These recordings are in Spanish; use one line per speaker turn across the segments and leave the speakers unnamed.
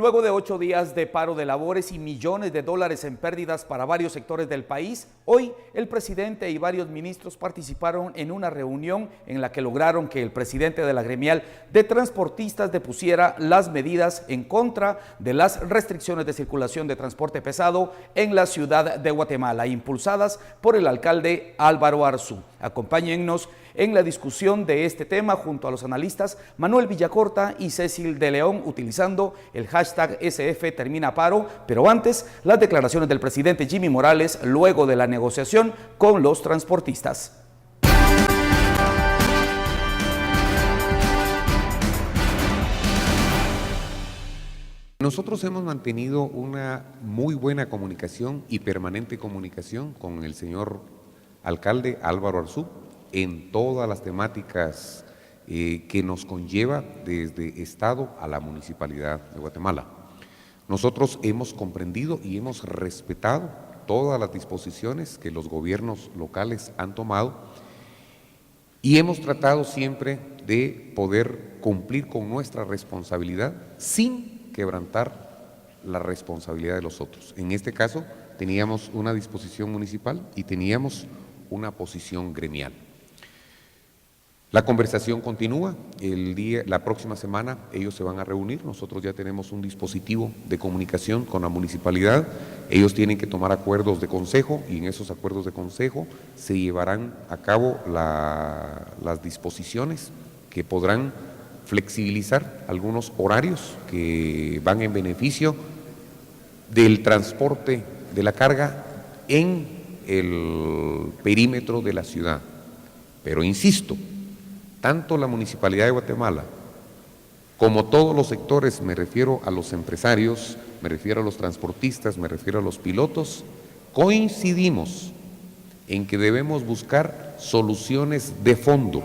Luego de 8 días de paro de labores y millones de dólares en pérdidas para varios sectores del país, hoy el presidente y varios ministros participaron en una reunión en la que lograron que el presidente de la gremial de transportistas depusiera las medidas en contra de las restricciones de circulación de transporte pesado en la ciudad de Guatemala, impulsadas por el alcalde Álvaro Arzú. Acompáñennos en la discusión de este tema junto a los analistas Manuel Villacorta y Cecil de León, utilizando el hashtag SF Termina Paro, pero antes las declaraciones del presidente Jimmy Morales luego de la negociación con los transportistas.
Nosotros hemos mantenido una muy buena comunicación y permanente comunicación con el señor alcalde Álvaro Arzú en todas las temáticas que nos conlleva desde Estado a la Municipalidad de Guatemala. Nosotros hemos comprendido y hemos respetado todas las disposiciones que los gobiernos locales han tomado y hemos tratado siempre de poder cumplir con nuestra responsabilidad sin quebrantar la responsabilidad de los otros. En este caso teníamos una disposición municipal y teníamos una posición gremial. La conversación continúa, la próxima semana ellos se van a reunir, nosotros ya tenemos un dispositivo de comunicación con la municipalidad, ellos tienen que tomar acuerdos de consejo y en esos acuerdos de consejo se llevarán a cabo las disposiciones que podrán flexibilizar algunos horarios que van en beneficio del transporte de la carga en el perímetro de la ciudad. Pero insisto, tanto la Municipalidad de Guatemala como todos los sectores, me refiero a los empresarios, me refiero a los transportistas, me refiero a los pilotos, coincidimos en que debemos buscar soluciones de fondo.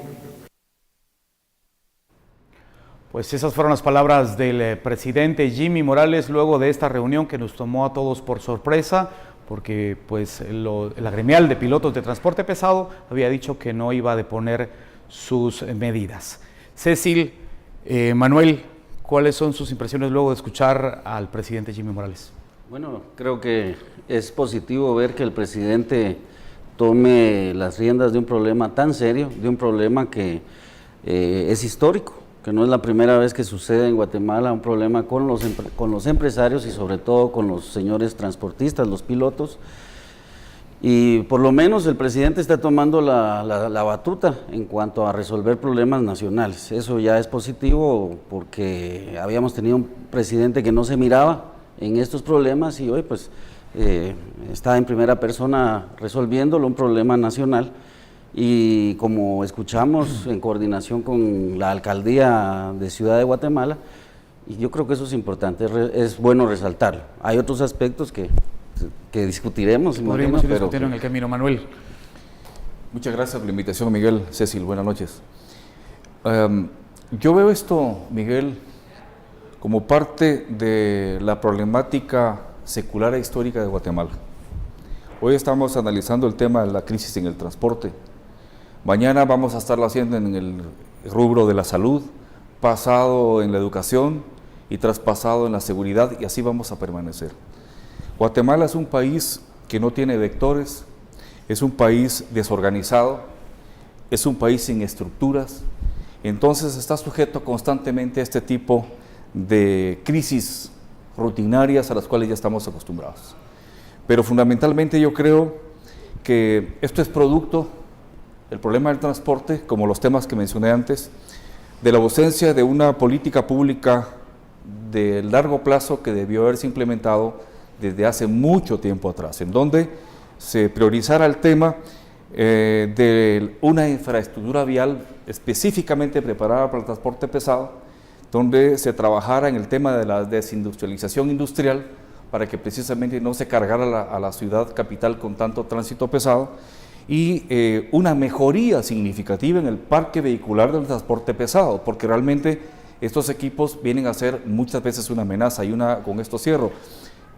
Pues esas fueron las palabras del presidente Jimmy Morales luego de esta reunión que nos tomó a todos por sorpresa, porque pues la gremial de pilotos de transporte pesado había dicho que no iba a deponer sus medidas. Cecil, Manuel, ¿cuáles son sus impresiones luego de escuchar al presidente Jimmy Morales?
Bueno, creo que es positivo ver que el presidente tome las riendas de un problema tan serio, de un problema que es histórico, que no es la primera vez que sucede en Guatemala, un problema con los empresarios y sobre todo con los señores transportistas, los pilotos. Y por lo menos el presidente está tomando la batuta en cuanto a resolver problemas nacionales. Eso ya es positivo porque habíamos tenido un presidente que no se miraba en estos problemas y hoy pues está en primera persona resolviéndolo, un problema nacional. Y como escuchamos en coordinación con la alcaldía de Ciudad de Guatemala, y yo creo que eso es importante, es bueno resaltarlo. Hay otros aspectos que discutiremos.
Podríamos ir discutiendo en el camino. Manuel.
Muchas gracias por la invitación, Miguel. Cecil, buenas noches. Yo veo esto, Miguel, como parte de la problemática secular e histórica de Guatemala. Hoy estamos analizando el tema de la crisis en el transporte. Mañana vamos a estarlo haciendo en el rubro de la salud, pasado en la educación y traspasado en la seguridad, y así vamos a permanecer. Guatemala es un país que no tiene vectores, es un país desorganizado, es un país sin estructuras, entonces está sujeto constantemente a este tipo de crisis rutinarias a las cuales ya estamos acostumbrados. Pero fundamentalmente yo creo que esto es producto, el problema del transporte, como los temas que mencioné antes, de la ausencia de una política pública de largo plazo que debió haberse implementado desde hace mucho tiempo atrás, en donde se priorizara el tema de una infraestructura vial específicamente preparada para el transporte pesado, donde se trabajara en el tema de la desindustrialización industrial para que precisamente no se cargara a la ciudad capital con tanto tránsito pesado, y una mejoría significativa en el parque vehicular del transporte pesado, porque realmente estos equipos vienen a ser muchas veces una amenaza. Con esto cierro.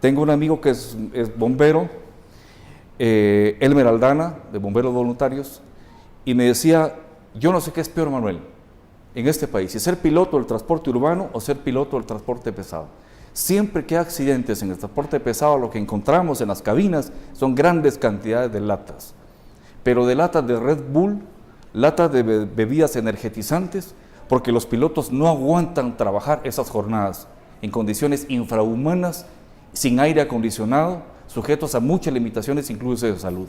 Tengo un amigo que es bombero, Elmer Aldana, de Bomberos Voluntarios, y me decía, yo no sé qué es peor, Manuel, en este país, si ser piloto del transporte urbano o ser piloto del transporte pesado. Siempre que hay accidentes en el transporte pesado, lo que encontramos en las cabinas son grandes cantidades de latas, pero de latas de Red Bull, latas de bebidas energetizantes, porque los pilotos no aguantan trabajar esas jornadas en condiciones infrahumanas, sin aire acondicionado, sujetos a muchas limitaciones, incluso de salud.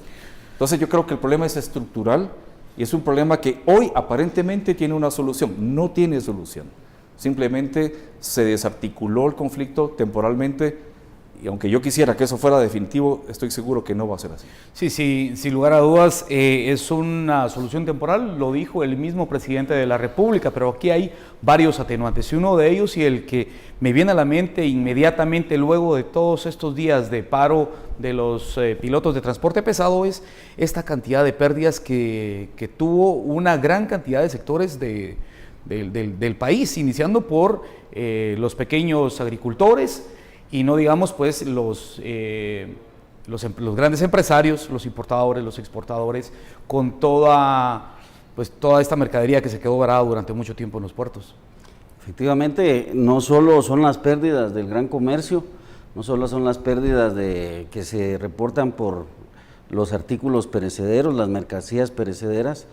Entonces yo creo que el problema es estructural y es un problema que hoy aparentemente tiene una solución, no tiene solución. Simplemente se desarticuló el conflicto temporalmente y aunque yo quisiera que eso fuera definitivo, estoy seguro que no va a ser así.
Sí, sí, sin lugar a dudas es una solución temporal, lo dijo el mismo presidente de la República, pero aquí hay varios atenuantes y uno de ellos y el que me viene a la mente inmediatamente luego de todos estos días de paro de los pilotos de transporte pesado es esta cantidad de pérdidas que tuvo una gran cantidad de sectores del país, iniciando por los pequeños agricultores, y no digamos pues los grandes empresarios, los importadores, los exportadores, con toda esta mercadería que se quedó varada durante mucho tiempo en los puertos.
Efectivamente, no solo son las pérdidas del gran comercio, no solo son las pérdidas que se reportan por los artículos perecederos, las mercancías perecederas,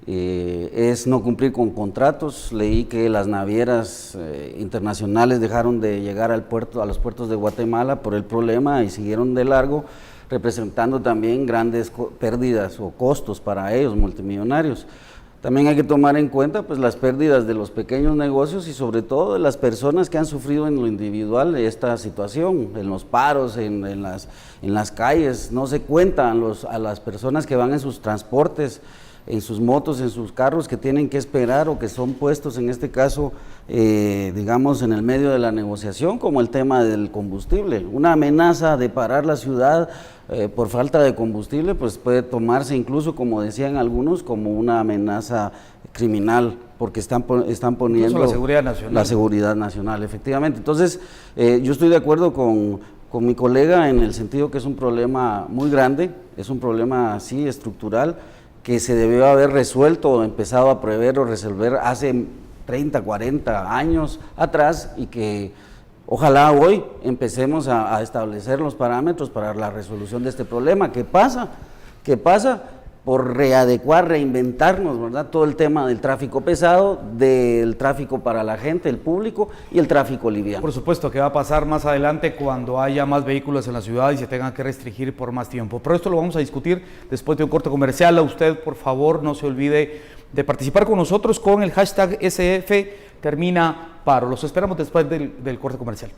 es no cumplir con contratos. Leí que las navieras internacionales dejaron de llegar a los puertos de Guatemala por el problema y siguieron de largo, representando también grandes pérdidas o costos para ellos, multimillonarios. También hay que tomar en cuenta pues las pérdidas de los pequeños negocios y sobre todo de las personas que han sufrido en lo individual esta situación, en los paros, en las calles. No se cuentan a las personas que van en sus transportes, en sus motos, en sus carros, que tienen que esperar o que son puestos en este caso, digamos, en el medio de la negociación, como el tema del combustible. Una amenaza de parar la ciudad por falta de combustible, pues puede tomarse incluso, como decían algunos, como una amenaza criminal, porque están poniendo
incluso la seguridad nacional.
La seguridad nacional, efectivamente. Entonces, yo estoy de acuerdo con mi colega en el sentido que es un problema muy grande, es un problema, sí, estructural, que se debió haber resuelto o empezado a prever o resolver hace 30, 40 años atrás y que ojalá hoy empecemos a establecer los parámetros para la resolución de este problema. ¿Qué pasa? Por readecuar, reinventarnos, ¿verdad? Todo el tema del tráfico pesado, del tráfico para la gente, el público y el tráfico liviano.
Por supuesto que va a pasar más adelante cuando haya más vehículos en la ciudad y se tengan que restringir por más tiempo. Pero esto lo vamos a discutir después de un corte comercial. A usted, por favor, no se olvide de participar con nosotros con el hashtag SF Termina Paro. Los esperamos después del corte comercial.